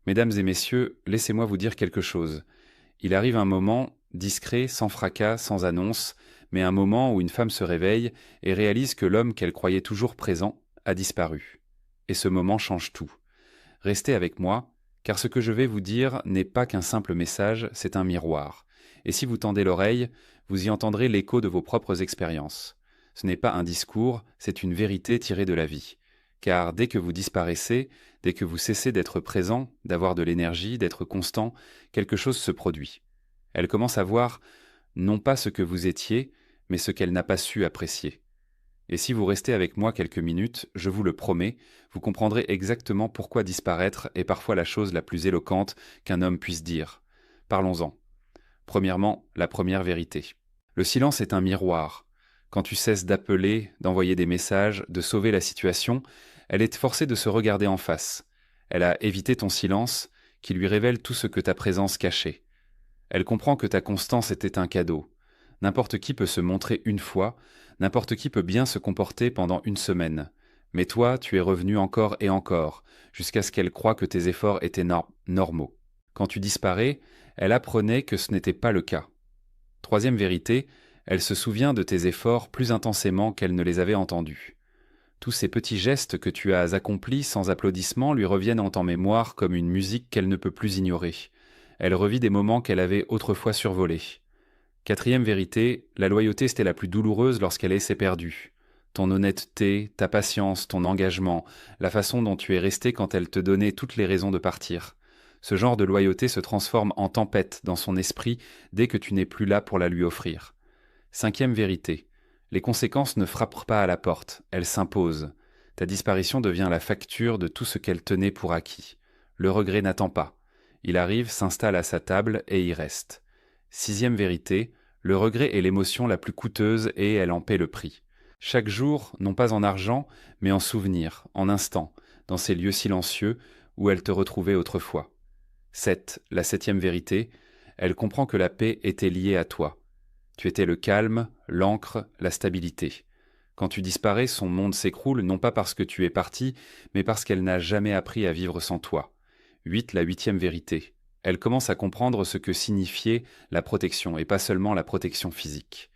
Mesdames et messieurs, laissez-moi vous dire quelque chose. Il arrive un moment, discret, sans fracas, sans annonce, mais un moment où une femme se réveille et réalise que l'homme qu'elle croyait toujours présent a disparu. Et ce moment change tout. Restez avec moi, car ce que je vais vous dire n'est pas qu'un simple message, c'est un miroir. Et si vous tendez l'oreille, vous y entendrez l'écho de vos propres expériences. Ce n'est pas un discours, c'est une vérité tirée de la vie. Car dès que vous disparaissez, dès que vous cessez d'être présent, d'avoir de l'énergie, d'être constant, quelque chose se produit. Elle commence à voir non pas ce que vous étiez, mais ce qu'elle n'a pas su apprécier. Et si vous restez avec moi quelques minutes, je vous le promets, vous comprendrez exactement pourquoi disparaître est parfois la chose la plus éloquente qu'un homme puisse dire. Parlons-en. Premièrement, la première vérité. Le silence est un miroir. Quand tu cesses d'appeler, d'envoyer des messages, de sauver la situation, elle est forcée de se regarder en face. Elle a évité ton silence, qui lui révèle tout ce que ta présence cachait. Elle comprend que ta constance était un cadeau. N'importe qui peut se montrer une fois, n'importe qui peut bien se comporter pendant une semaine. Mais toi, tu es revenu encore et encore, jusqu'à ce qu'elle croie que tes efforts étaient normaux. Quand tu disparais, elle apprenait que ce n'était pas le cas. Troisième vérité, elle se souvient de tes efforts plus intensément qu'elle ne les avait entendus. Tous ces petits gestes que tu as accomplis sans applaudissements lui reviennent en mémoire comme une musique qu'elle ne peut plus ignorer. Elle revit des moments qu'elle avait autrefois survolés. Quatrième vérité, la loyauté c'était la plus douloureuse lorsqu'elle s'est perdue. Ton honnêteté, ta patience, ton engagement, la façon dont tu es resté quand elle te donnait toutes les raisons de partir. Ce genre de loyauté se transforme en tempête dans son esprit dès que tu n'es plus là pour la lui offrir. Cinquième vérité, les conséquences ne frappent pas à la porte, elles s'imposent. Ta disparition devient la facture de tout ce qu'elle tenait pour acquis. Le regret n'attend pas. Il arrive, s'installe à sa table et y reste. Sixième vérité, le regret est l'émotion la plus coûteuse et elle en paie le prix. Chaque jour, non pas en argent, mais en souvenirs, en instants, dans ces lieux silencieux où elle te retrouvait autrefois. 7. La septième vérité, elle comprend que la paix était liée à toi. Tu étais le calme, l'encre, la stabilité. Quand tu disparais, son monde s'écroule non pas parce que tu es parti, mais parce qu'elle n'a jamais appris à vivre sans toi. 8. La huitième vérité. Elle commence à comprendre ce que signifiait la protection, et pas seulement la protection physique.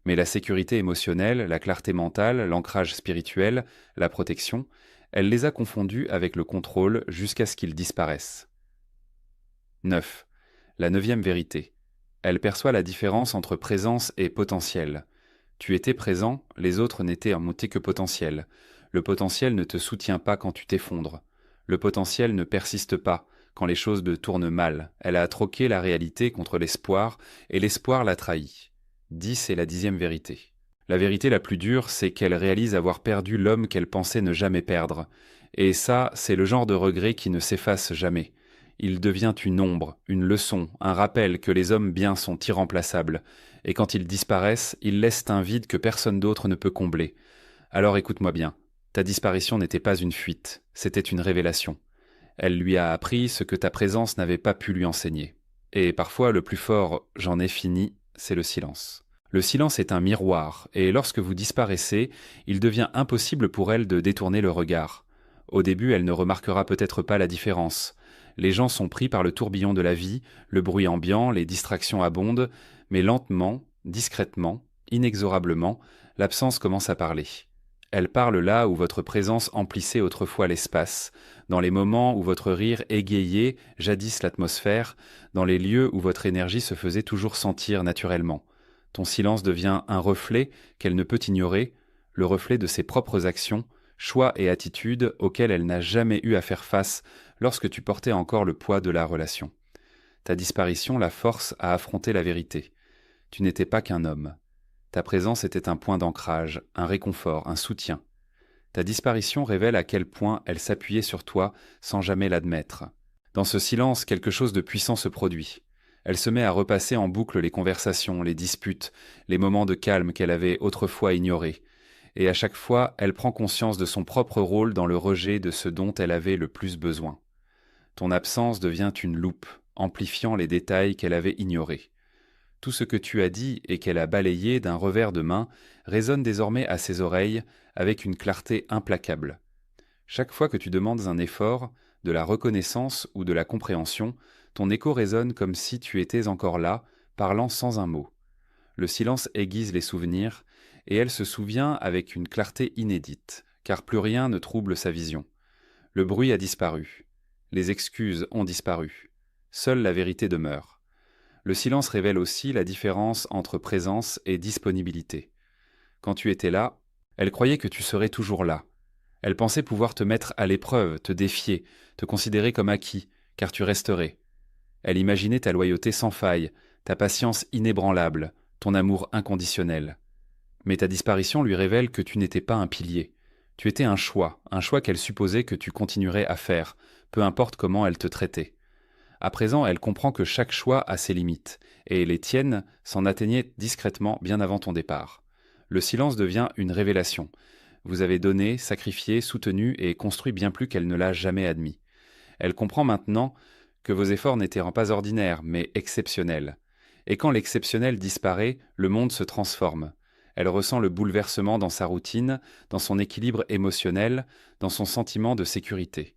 Mais la sécurité émotionnelle, la clarté mentale, l'ancrage spirituel, la protection, elle les a confondus avec le contrôle jusqu'à ce qu'ils disparaissent. 9. La neuvième vérité. Elle perçoit la différence entre présence et potentiel. Tu étais présent, les autres n'étaient en montée que potentiel. Le potentiel ne te soutient pas quand tu t'effondres. Le potentiel ne persiste pas quand les choses ne tournent mal. Elle a troqué la réalité contre l'espoir, et l'espoir l'a trahi. 10 est la dixième vérité. La vérité la plus dure, c'est qu'elle réalise avoir perdu l'homme qu'elle pensait ne jamais perdre. Et ça, c'est le genre de regret qui ne s'efface jamais. Il devient une ombre, une leçon, un rappel que les hommes bien sont irremplaçables. Et quand ils disparaissent, ils laissent un vide que personne d'autre ne peut combler. Alors écoute-moi bien. Ta disparition n'était pas une fuite, c'était une révélation. Elle lui a appris ce que ta présence n'avait pas pu lui enseigner. Et parfois, le plus fort « j'en ai fini », c'est le silence. Le silence est un miroir, et lorsque vous disparaissez, il devient impossible pour elle de détourner le regard. Au début, elle ne remarquera peut-être pas la différence. Les gens sont pris par le tourbillon de la vie, le bruit ambiant, les distractions abondent, mais lentement, discrètement, inexorablement, l'absence commence à parler. Elle parle là où votre présence emplissait autrefois l'espace, dans les moments où votre rire égayait jadis l'atmosphère, dans les lieux où votre énergie se faisait toujours sentir naturellement. Ton silence devient un reflet qu'elle ne peut ignorer, le reflet de ses propres actions, choix et attitudes auxquels elle n'a jamais eu à faire face lorsque tu portais encore le poids de la relation. Ta disparition la force à affronter la vérité. Tu n'étais pas qu'un homme. Ta présence était un point d'ancrage, un réconfort, un soutien. Ta disparition révèle à quel point elle s'appuyait sur toi sans jamais l'admettre. Dans ce silence, quelque chose de puissant se produit. Elle se met à repasser en boucle les conversations, les disputes, les moments de calme qu'elle avait autrefois ignorés. Et à chaque fois, elle prend conscience de son propre rôle dans le rejet de ce dont elle avait le plus besoin. Ton absence devient une loupe, amplifiant les détails qu'elle avait ignorés. Tout ce que tu as dit et qu'elle a balayé d'un revers de main résonne désormais à ses oreilles avec une clarté implacable. Chaque fois que tu demandes un effort, de la reconnaissance ou de la compréhension, ton écho résonne comme si tu étais encore là, parlant sans un mot. Le silence aiguise les souvenirs, et elle se souvient avec une clarté inédite, car plus rien ne trouble sa vision. Le bruit a disparu. Les excuses ont disparu. Seule la vérité demeure. Le silence révèle aussi la différence entre présence et disponibilité. Quand tu étais là, elle croyait que tu serais toujours là. Elle pensait pouvoir te mettre à l'épreuve, te défier, te considérer comme acquis, car tu resterais. Elle imaginait ta loyauté sans faille, ta patience inébranlable, ton amour inconditionnel. Mais ta disparition lui révèle que tu n'étais pas un pilier. Tu étais un choix qu'elle supposait que tu continuerais à faire, peu importe comment elle te traitait. À présent, elle comprend que chaque choix a ses limites, et les tiennes s'en atteignaient discrètement bien avant ton départ. Le silence devient une révélation. Vous avez donné, sacrifié, soutenu et construit bien plus qu'elle ne l'a jamais admis. Elle comprend maintenant que vos efforts n'étaient pas ordinaires, mais exceptionnels. Et quand l'exceptionnel disparaît, le monde se transforme. Elle ressent le bouleversement dans sa routine, dans son équilibre émotionnel, dans son sentiment de sécurité.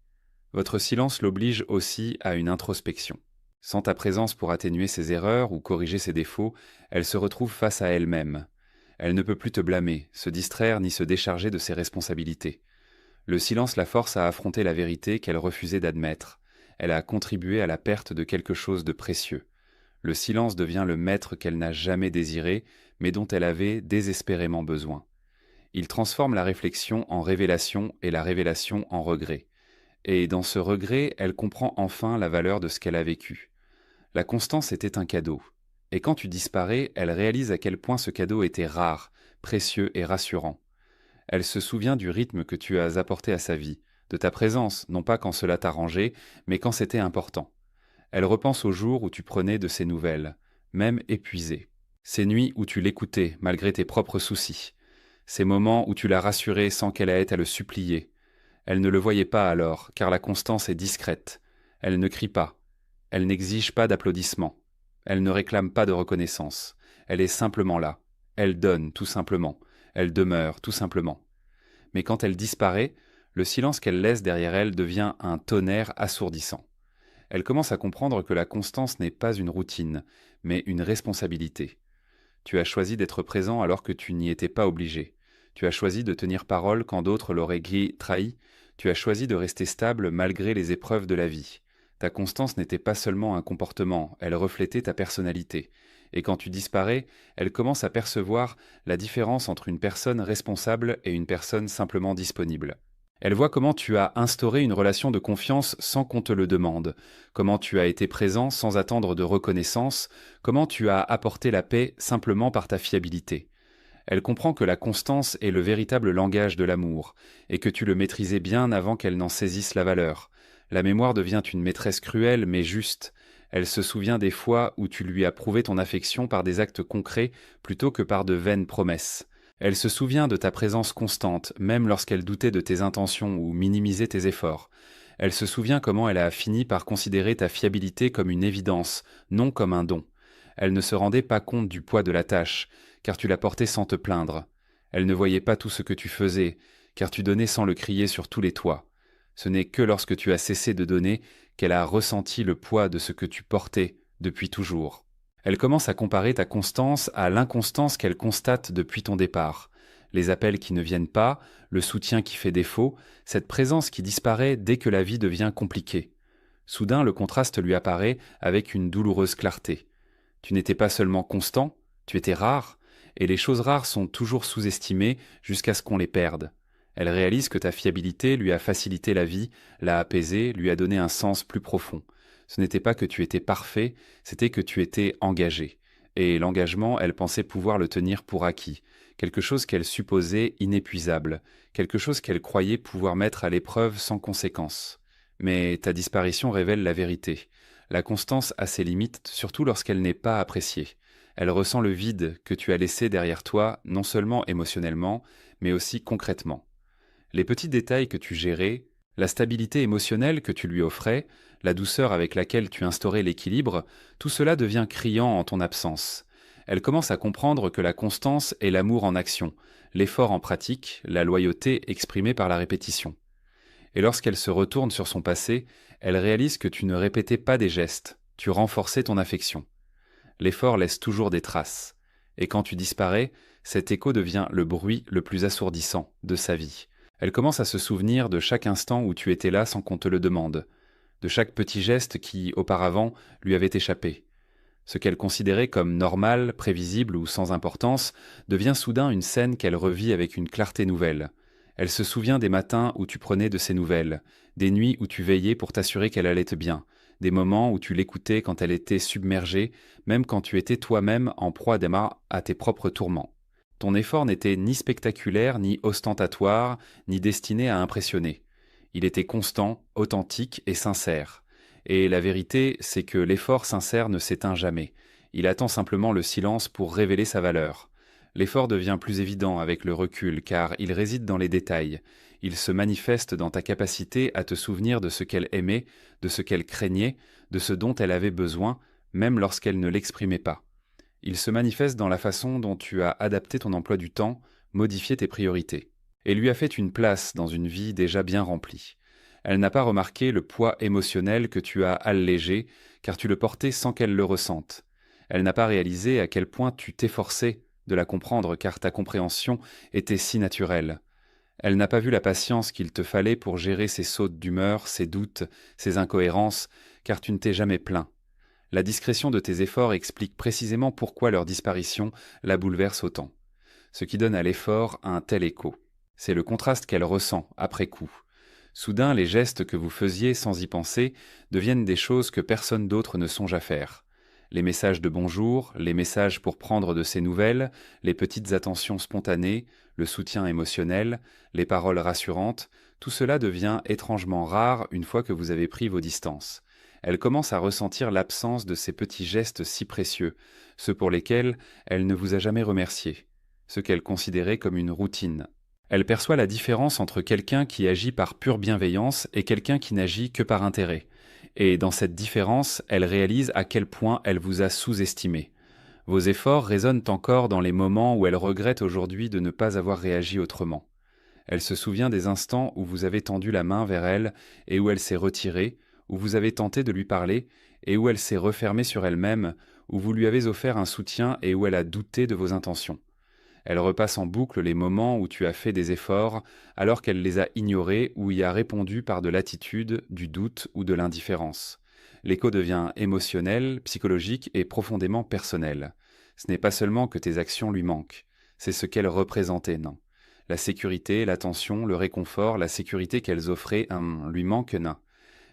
Votre silence l'oblige aussi à une introspection. Sans ta présence pour atténuer ses erreurs ou corriger ses défauts, elle se retrouve face à elle-même. Elle ne peut plus te blâmer, se distraire ni se décharger de ses responsabilités. Le silence la force à affronter la vérité qu'elle refusait d'admettre. Elle a contribué à la perte de quelque chose de précieux. Le silence devient le maître qu'elle n'a jamais désiré, mais dont elle avait désespérément besoin. Il transforme la réflexion en révélation et la révélation en regret. Et dans ce regret, elle comprend enfin la valeur de ce qu'elle a vécu. La constance était un cadeau. Et quand tu disparais, elle réalise à quel point ce cadeau était rare, précieux et rassurant. Elle se souvient du rythme que tu as apporté à sa vie, de ta présence, non pas quand cela t'arrangeait, mais quand c'était important. Elle repense aux jours où tu prenais de ses nouvelles, même épuisée. Ces nuits où tu l'écoutais, malgré tes propres soucis. Ces moments où tu la rassurais sans qu'elle ait à le supplier. Elle ne le voyait pas alors, car la constance est discrète. Elle ne crie pas. Elle n'exige pas d'applaudissements. Elle ne réclame pas de reconnaissance. Elle est simplement là. Elle donne, tout simplement. Elle demeure, tout simplement. Mais quand elle disparaît, le silence qu'elle laisse derrière elle devient un tonnerre assourdissant. Elle commence à comprendre que la constance n'est pas une routine, mais une responsabilité. Tu as choisi d'être présent alors que tu n'y étais pas obligé. Tu as choisi de tenir parole quand d'autres l'auraient trahi. Tu as choisi de rester stable malgré les épreuves de la vie. Ta constance n'était pas seulement un comportement, elle reflétait ta personnalité. Et quand tu disparais, elle commence à percevoir la différence entre une personne responsable et une personne simplement disponible. Elle voit comment tu as instauré une relation de confiance sans qu'on te le demande, comment tu as été présent sans attendre de reconnaissance, comment tu as apporté la paix simplement par ta fiabilité. Elle comprend que la constance est le véritable langage de l'amour, et que tu le maîtrisais bien avant qu'elle n'en saisisse la valeur. La mémoire devient une maîtresse cruelle mais juste. Elle se souvient des fois où tu lui as prouvé ton affection par des actes concrets plutôt que par de vaines promesses. Elle se souvient de ta présence constante, même lorsqu'elle doutait de tes intentions ou minimisait tes efforts. Elle se souvient comment elle a fini par considérer ta fiabilité comme une évidence, non comme un don. Elle ne se rendait pas compte du poids de la tâche, car tu la portais sans te plaindre. Elle ne voyait pas tout ce que tu faisais, car tu donnais sans le crier sur tous les toits. Ce n'est que lorsque tu as cessé de donner qu'elle a ressenti le poids de ce que tu portais depuis toujours. Elle commence à comparer ta constance à l'inconstance qu'elle constate depuis ton départ. Les appels qui ne viennent pas, le soutien qui fait défaut, cette présence qui disparaît dès que la vie devient compliquée. Soudain, le contraste lui apparaît avec une douloureuse clarté. Tu n'étais pas seulement constant, tu étais rare, et les choses rares sont toujours sous-estimées jusqu'à ce qu'on les perde. Elle réalise que ta fiabilité lui a facilité la vie, l'a apaisée, lui a donné un sens plus profond. Ce n'était pas que tu étais parfait, c'était que tu étais engagé. Et l'engagement, elle pensait pouvoir le tenir pour acquis, quelque chose qu'elle supposait inépuisable, quelque chose qu'elle croyait pouvoir mettre à l'épreuve sans conséquence. Mais ta disparition révèle la vérité. La constance a ses limites, surtout lorsqu'elle n'est pas appréciée. Elle ressent le vide que tu as laissé derrière toi, non seulement émotionnellement, mais aussi concrètement. Les petits détails que tu gérais, la stabilité émotionnelle que tu lui offrais, la douceur avec laquelle tu instaurais l'équilibre, tout cela devient criant en ton absence. Elle commence à comprendre que la constance est l'amour en action, l'effort en pratique, la loyauté exprimée par la répétition. Et lorsqu'elle se retourne sur son passé, elle réalise que tu ne répétais pas des gestes, tu renforçais ton affection. L'effort laisse toujours des traces. Et quand tu disparais, cet écho devient le bruit le plus assourdissant de sa vie. Elle commence à se souvenir de chaque instant où tu étais là sans qu'on te le demande, de chaque petit geste qui, auparavant, lui avait échappé. Ce qu'elle considérait comme normal, prévisible ou sans importance devient soudain une scène qu'elle revit avec une clarté nouvelle. Elle se souvient des matins où tu prenais de ses nouvelles, des nuits où tu veillais pour t'assurer qu'elle allait bien, des moments où tu l'écoutais quand elle était submergée, même quand tu étais toi-même en proie à tes propres tourments. Ton effort n'était ni spectaculaire, ni ostentatoire, ni destiné à impressionner. Il était constant, authentique et sincère. Et la vérité, c'est que l'effort sincère ne s'éteint jamais. Il attend simplement le silence pour révéler sa valeur. L'effort devient plus évident avec le recul, car il réside dans les détails. Il se manifeste dans ta capacité à te souvenir de ce qu'elle aimait, de ce qu'elle craignait, de ce dont elle avait besoin, même lorsqu'elle ne l'exprimait pas. Il se manifeste dans la façon dont tu as adapté ton emploi du temps, modifié tes priorités, et lui a fait une place dans une vie déjà bien remplie. Elle n'a pas remarqué le poids émotionnel que tu as allégé, car tu le portais sans qu'elle le ressente. Elle n'a pas réalisé à quel point tu t'efforçais de la comprendre, car ta compréhension était si naturelle. Elle n'a pas vu la patience qu'il te fallait pour gérer ses sautes d'humeur, ses doutes, ses incohérences, car tu ne t'es jamais plaint. La discrétion de tes efforts explique précisément pourquoi leur disparition la bouleverse autant. Ce qui donne à l'effort un tel écho. C'est le contraste qu'elle ressent après coup. Soudain, les gestes que vous faisiez sans y penser deviennent des choses que personne d'autre ne songe à faire. Les messages de bonjour, les messages pour prendre de ses nouvelles, les petites attentions spontanées, le soutien émotionnel, les paroles rassurantes, tout cela devient étrangement rare une fois que vous avez pris vos distances. Elle commence à ressentir l'absence de ces petits gestes si précieux, ceux pour lesquels elle ne vous a jamais remercié, ceux qu'elle considérait comme une routine. Elle perçoit la différence entre quelqu'un qui agit par pure bienveillance et quelqu'un qui n'agit que par intérêt. Et dans cette différence, elle réalise à quel point elle vous a sous-estimé. Vos efforts résonnent encore dans les moments où elle regrette aujourd'hui de ne pas avoir réagi autrement. Elle se souvient des instants où vous avez tendu la main vers elle et où elle s'est retirée, où vous avez tenté de lui parler et où elle s'est refermée sur elle-même, où vous lui avez offert un soutien et où elle a douté de vos intentions. Elle repasse en boucle les moments où tu as fait des efforts alors qu'elle les a ignorés ou y a répondu par de l'attitude, du doute ou de l'indifférence. L'écho devient émotionnel, psychologique et profondément personnel. Ce n'est pas seulement que tes actions lui manquent, c'est ce qu'elles représentaient, non. La sécurité, l'attention, le réconfort, la sécurité qu'elles offraient, lui manquent, non.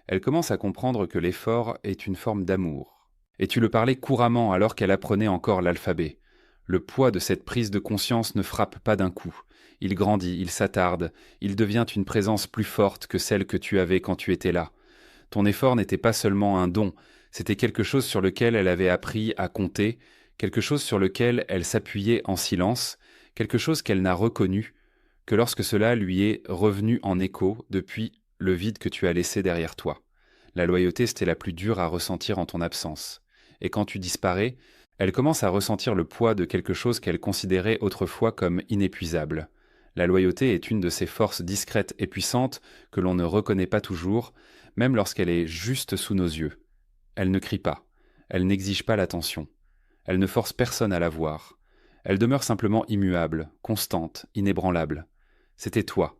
Elle commence à comprendre que l'effort est une forme d'amour. Et tu le parlais couramment alors qu'elle apprenait encore l'alphabet. Le poids de cette prise de conscience ne frappe pas d'un coup. Il grandit, il s'attarde, il devient une présence plus forte que celle que tu avais quand tu étais là. Ton effort n'était pas seulement un don, c'était quelque chose sur lequel elle avait appris à compter, quelque chose sur lequel elle s'appuyait en silence, quelque chose qu'elle n'a reconnu que lorsque cela lui est revenu en écho depuis le vide que tu as laissé derrière toi. La loyauté, c'était la plus dure à ressentir en ton absence. Et quand tu disparais, elle commence à ressentir le poids de quelque chose qu'elle considérait autrefois comme inépuisable. La loyauté est une de ces forces discrètes et puissantes que l'on ne reconnaît pas toujours, même lorsqu'elle est juste sous nos yeux. Elle ne crie pas, elle n'exige pas l'attention, elle ne force personne à la voir. Elle demeure simplement immuable, constante, inébranlable. C'était toi.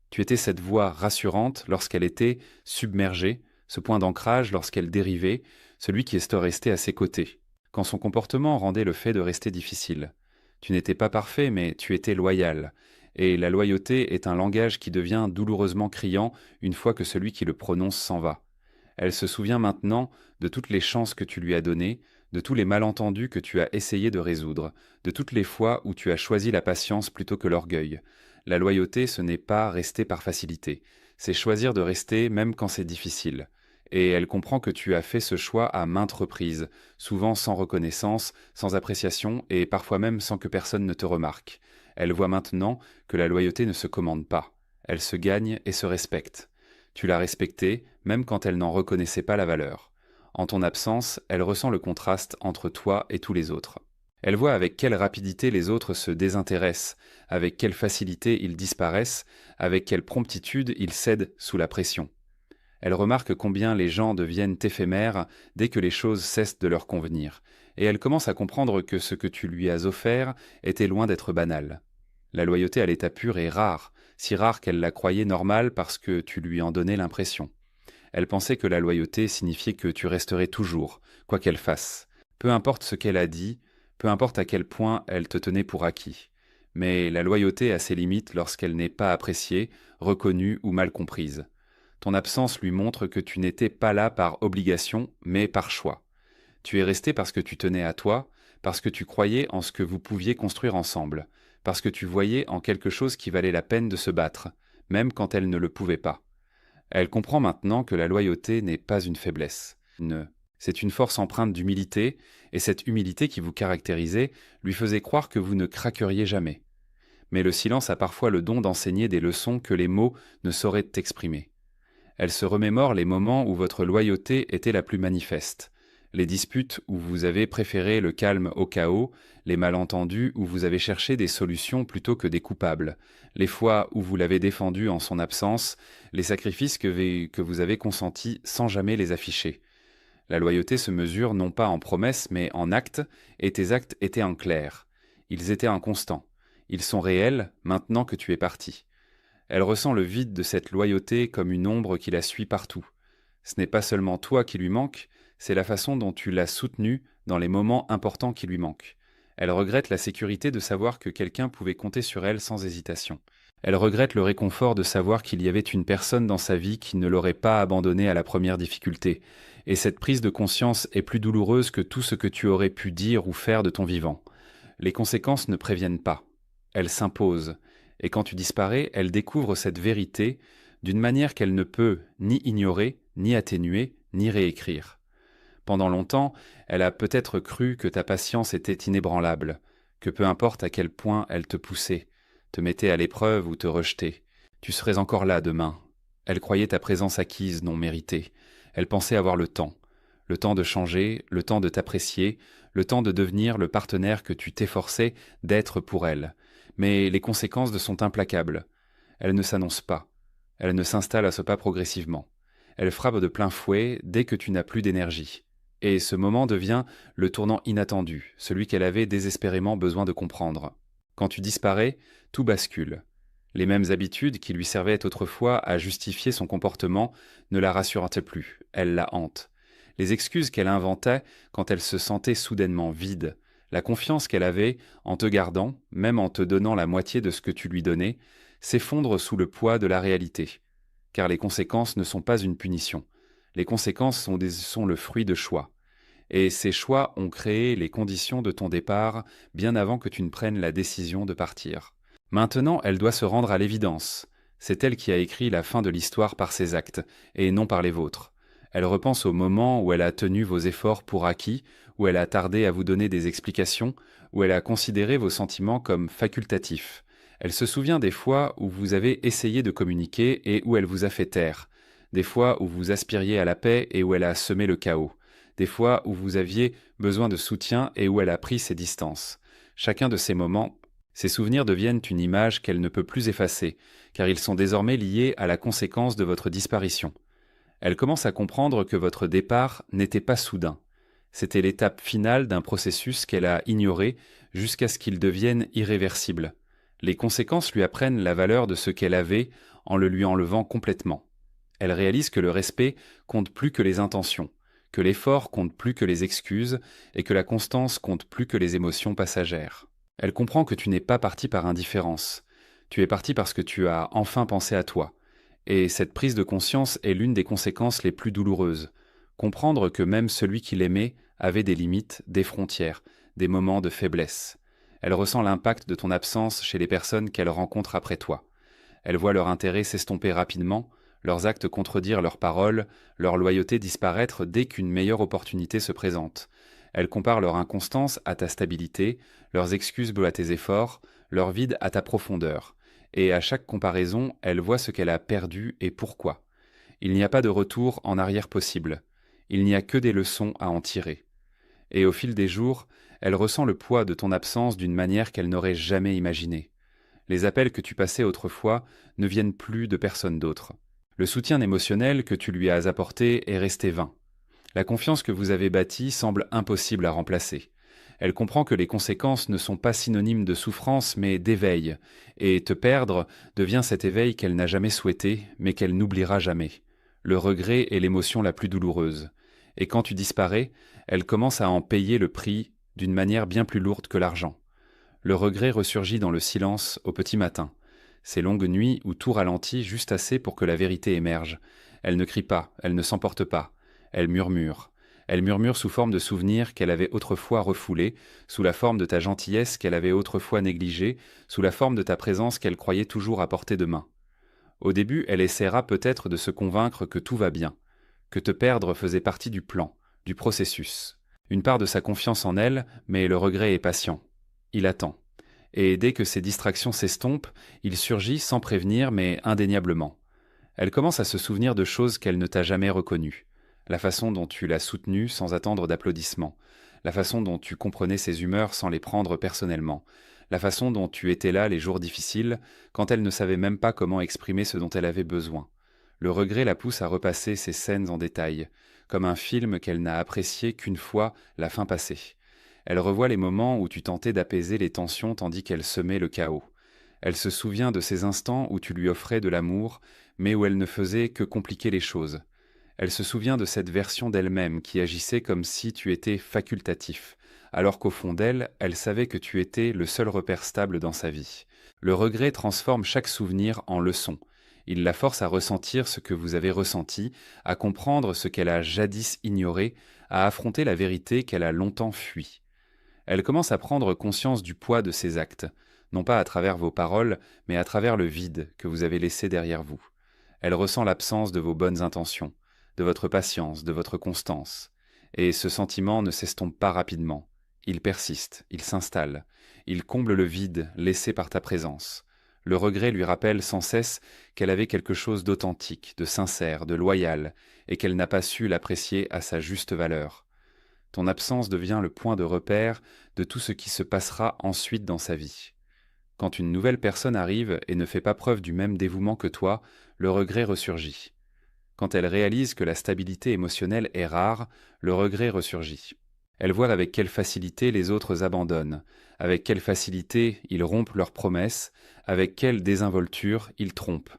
Tu étais cette voix rassurante lorsqu'elle était submergée, ce point d'ancrage lorsqu'elle dérivait, celui qui est resté à ses côtés, quand son comportement rendait le fait de rester difficile. Tu n'étais pas parfait, mais tu étais loyal, et la loyauté est un langage qui devient douloureusement criant une fois que celui qui le prononce s'en va. Elle se souvient maintenant de toutes les chances que tu lui as données, de tous les malentendus que tu as essayé de résoudre, de toutes les fois où tu as choisi la patience plutôt que l'orgueil. La loyauté, ce n'est pas rester par facilité, c'est choisir de rester même quand c'est difficile. Et elle comprend que tu as fait ce choix à maintes reprises, souvent sans reconnaissance, sans appréciation et parfois même sans que personne ne te remarque. Elle voit maintenant que la loyauté ne se commande pas, elle se gagne et se respecte. Tu l'as respectée, même quand elle n'en reconnaissait pas la valeur. En ton absence, elle ressent le contraste entre toi et tous les autres. Elle voit avec quelle rapidité les autres se désintéressent, avec quelle facilité ils disparaissent, avec quelle promptitude ils cèdent sous la pression. Elle remarque combien les gens deviennent éphémères dès que les choses cessent de leur convenir, et elle commence à comprendre que ce que tu lui as offert était loin d'être banal. La loyauté à l'état pur est rare, si rare qu'elle la croyait normale parce que tu lui en donnais l'impression. Elle pensait que la loyauté signifiait que tu resterais toujours, quoi qu'elle fasse. Peu importe ce qu'elle a dit, peu importe à quel point elle te tenait pour acquis. Mais la loyauté a ses limites lorsqu'elle n'est pas appréciée, reconnue ou mal comprise. Ton absence lui montre que tu n'étais pas là par obligation, mais par choix. Tu es resté parce que tu tenais à toi, parce que tu croyais en ce que vous pouviez construire ensemble, parce que tu voyais en quelque chose qui valait la peine de se battre, même quand elle ne le pouvait pas. Elle comprend maintenant que la loyauté n'est pas une faiblesse. C'est une force empreinte d'humilité, et cette humilité qui vous caractérisait lui faisait croire que vous ne craqueriez jamais. Mais le silence a parfois le don d'enseigner des leçons que les mots ne sauraient exprimer. Elle se remémore les moments où votre loyauté était la plus manifeste, les disputes où vous avez préféré le calme au chaos, les malentendus où vous avez cherché des solutions plutôt que des coupables, les fois où vous l'avez défendu en son absence, les sacrifices que vous avez consentis sans jamais les afficher. La loyauté se mesure non pas en promesses mais en actes, et tes actes étaient en clair. Ils étaient inconstants. Ils sont réels maintenant que tu es parti. Elle ressent le vide de cette loyauté comme une ombre qui la suit partout. Ce n'est pas seulement toi qui lui manque, c'est la façon dont tu l'as soutenue dans les moments importants qui lui manquent. Elle regrette la sécurité de savoir que quelqu'un pouvait compter sur elle sans hésitation. Elle regrette le réconfort de savoir qu'il y avait une personne dans sa vie qui ne l'aurait pas abandonnée à la première difficulté. Et cette prise de conscience est plus douloureuse que tout ce que tu aurais pu dire ou faire de ton vivant. Les conséquences ne préviennent pas. Elles s'imposent. Et quand tu disparais, elle découvre cette vérité d'une manière qu'elle ne peut ni ignorer, ni atténuer, ni réécrire. Pendant longtemps, elle a peut-être cru que ta patience était inébranlable, que peu importe à quel point elle te poussait, te mettait à l'épreuve ou te rejetait, tu serais encore là demain. Elle croyait ta présence acquise, non méritée. Elle pensait avoir le temps de changer, le temps de t'apprécier, le temps de devenir le partenaire que tu t'efforçais d'être pour elle. Mais les conséquences sont implacables. Elles ne s'annoncent pas. Elles ne s'installent à ce pas progressivement. Elles frappent de plein fouet dès que tu n'as plus d'énergie. Et ce moment devient le tournant inattendu, celui qu'elle avait désespérément besoin de comprendre. Quand tu disparais, tout bascule. Les mêmes habitudes qui lui servaient autrefois à justifier son comportement ne la rassurent plus, elles la hantent. Les excuses qu'elle inventait quand elle se sentait soudainement vide, la confiance qu'elle avait en te gardant, même en te donnant la moitié de ce que tu lui donnais, s'effondrent sous le poids de la réalité. Car les conséquences ne sont pas une punition. Les conséquences sont le fruit de choix. Et ces choix ont créé les conditions de ton départ bien avant que tu ne prennes la décision de partir. Maintenant, elle doit se rendre à l'évidence. C'est elle qui a écrit la fin de l'histoire par ses actes, et non par les vôtres. Elle repense au moment où elle a tenu vos efforts pour acquis, où elle a tardé à vous donner des explications, où elle a considéré vos sentiments comme facultatifs. Elle se souvient des fois où vous avez essayé de communiquer et où elle vous a fait taire, des fois où vous aspiriez à la paix et où elle a semé le chaos, des fois où vous aviez besoin de soutien et où elle a pris ses distances. Chacun de ces moments, ces souvenirs deviennent une image qu'elle ne peut plus effacer, car ils sont désormais liés à la conséquence de votre disparition. Elle commence à comprendre que votre départ n'était pas soudain. C'était l'étape finale d'un processus qu'elle a ignoré jusqu'à ce qu'il devienne irréversible. Les conséquences lui apprennent la valeur de ce qu'elle avait en le lui enlevant complètement. Elle réalise que le respect compte plus que les intentions, que l'effort compte plus que les excuses et que la constance compte plus que les émotions passagères. Elle comprend que tu n'es pas parti par indifférence. Tu es parti parce que tu as enfin pensé à toi. Et cette prise de conscience est l'une des conséquences les plus douloureuses. Comprendre que même celui qui l'aimait avait des limites, des frontières, des moments de faiblesse. Elle ressent l'impact de ton absence chez les personnes qu'elle rencontre après toi. Elle voit leur intérêt s'estomper rapidement, leurs actes contredire leurs paroles, leur loyauté disparaître dès qu'une meilleure opportunité se présente. Elle compare leur inconstance à ta stabilité, leurs excuses à tes efforts, leur vide à ta profondeur. Et à chaque comparaison, elle voit ce qu'elle a perdu et pourquoi. Il n'y a pas de retour en arrière possible. Il n'y a que des leçons à en tirer. Et au fil des jours, elle ressent le poids de ton absence d'une manière qu'elle n'aurait jamais imaginée. Les appels que tu passais autrefois ne viennent plus de personne d'autre. Le soutien émotionnel que tu lui as apporté est resté vain. La confiance que vous avez bâtie semble impossible à remplacer. Elle comprend que les conséquences ne sont pas synonymes de souffrance mais d'éveil, et te perdre devient cet éveil qu'elle n'a jamais souhaité, mais qu'elle n'oubliera jamais. Le regret est l'émotion la plus douloureuse. Et quand tu disparais, elle commence à en payer le prix d'une manière bien plus lourde que l'argent. Le regret ressurgit dans le silence au petit matin. Ces longues nuits où tout ralentit juste assez pour que la vérité émerge. Elle ne crie pas, elle ne s'emporte pas. Elle murmure. Elle murmure sous forme de souvenirs qu'elle avait autrefois refoulés, sous la forme de ta gentillesse qu'elle avait autrefois négligée, sous la forme de ta présence qu'elle croyait toujours à portée de main. Au début, elle essaiera peut-être de se convaincre que tout va bien, que te perdre faisait partie du plan, du processus. Une part de sa confiance en elle, mais le regret est patient. Il attend. Et dès que ses distractions s'estompent, il surgit sans prévenir, mais indéniablement. Elle commence à se souvenir de choses qu'elle ne t'a jamais reconnues. La façon dont tu l'as soutenue sans attendre d'applaudissements. La façon dont tu comprenais ses humeurs sans les prendre personnellement. La façon dont tu étais là les jours difficiles, quand elle ne savait même pas comment exprimer ce dont elle avait besoin. Le regret la pousse à repasser ces scènes en détail, comme un film qu'elle n'a apprécié qu'une fois la fin passée. Elle revoit les moments où tu tentais d'apaiser les tensions tandis qu'elle semait le chaos. Elle se souvient de ces instants où tu lui offrais de l'amour, mais où elle ne faisait que compliquer les choses. Elle se souvient de cette version d'elle-même qui agissait comme si tu étais facultatif, alors qu'au fond d'elle, elle savait que tu étais le seul repère stable dans sa vie. Le regret transforme chaque souvenir en leçon. Il la force à ressentir ce que vous avez ressenti, à comprendre ce qu'elle a jadis ignoré, à affronter la vérité qu'elle a longtemps fuie. Elle commence à prendre conscience du poids de ses actes, non pas à travers vos paroles, mais à travers le vide que vous avez laissé derrière vous. Elle ressent l'absence de vos bonnes intentions, de votre patience, de votre constance. Et ce sentiment ne s'estompe pas rapidement. Il persiste, il s'installe, il comble le vide laissé par ta présence. Le regret lui rappelle sans cesse qu'elle avait quelque chose d'authentique, de sincère, de loyal, et qu'elle n'a pas su l'apprécier à sa juste valeur. Ton absence devient le point de repère de tout ce qui se passera ensuite dans sa vie. Quand une nouvelle personne arrive et ne fait pas preuve du même dévouement que toi, le regret ressurgit. Quand elle réalise que la stabilité émotionnelle est rare, le regret ressurgit. Elle voit avec quelle facilité les autres abandonnent, avec quelle facilité ils rompent leurs promesses, avec quelle désinvolture ils trompent.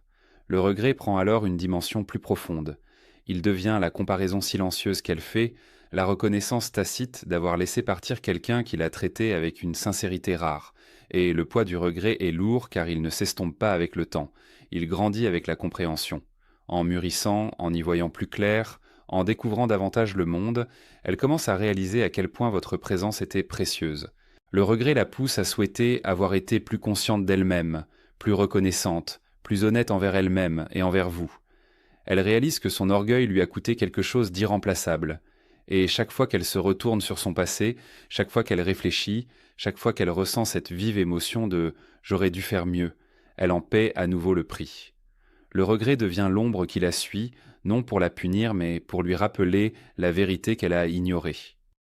Le regret prend alors une dimension plus profonde. Il devient la comparaison silencieuse qu'elle fait, la reconnaissance tacite d'avoir laissé partir quelqu'un qui l'a traité avec une sincérité rare. Et le poids du regret est lourd car il ne s'estompe pas avec le temps, il grandit avec la compréhension. En mûrissant, en y voyant plus clair, en découvrant davantage le monde, elle commence à réaliser à quel point votre présence était précieuse. Le regret la pousse à souhaiter avoir été plus consciente d'elle-même, plus reconnaissante, plus honnête envers elle-même et envers vous. Elle réalise que son orgueil lui a coûté quelque chose d'irremplaçable. Et chaque fois qu'elle se retourne sur son passé, chaque fois qu'elle réfléchit, chaque fois qu'elle ressent cette vive émotion de « j'aurais dû faire mieux », elle en paie à nouveau le prix. Le regret devient l'ombre qui la suit, non pour la punir, mais pour lui rappeler la vérité qu'elle a ignorée.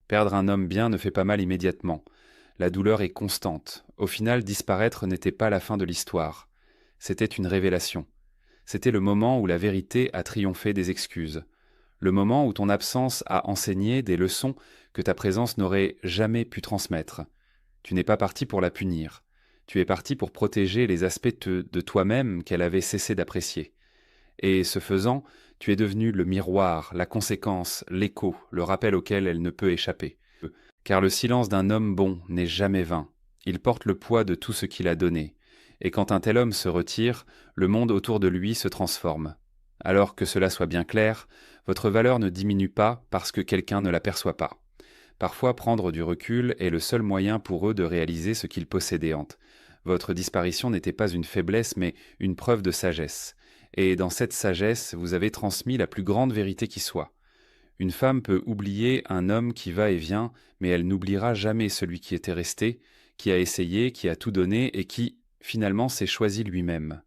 Perdre un homme bien ne fait pas mal immédiatement. La douleur est constante. Au final, disparaître n'était pas la fin de l'histoire. C'était une révélation. C'était le moment où la vérité a triomphé des excuses. Le moment où ton absence a enseigné des leçons que ta présence n'aurait jamais pu transmettre. Tu n'es pas parti pour la punir. Tu es parti pour protéger les aspects de toi-même qu'elle avait cessé d'apprécier. Et ce faisant, tu es devenu le miroir, la conséquence, l'écho, le rappel auquel elle ne peut échapper. Car le silence d'un homme bon n'est jamais vain. Il porte le poids de tout ce qu'il a donné. Et quand un tel homme se retire, le monde autour de lui se transforme. Alors que cela soit bien clair, votre valeur ne diminue pas parce que quelqu'un ne l'aperçoit pas. Parfois, prendre du recul est le seul moyen pour eux de réaliser ce qu'ils possédaient. Votre disparition n'était pas une faiblesse, mais une preuve de sagesse. Et dans cette sagesse, vous avez transmis la plus grande vérité qui soit. Une femme peut oublier un homme qui va et vient, mais elle n'oubliera jamais celui qui était resté, qui a essayé, qui a tout donné et qui, finalement, s'est choisi lui-même.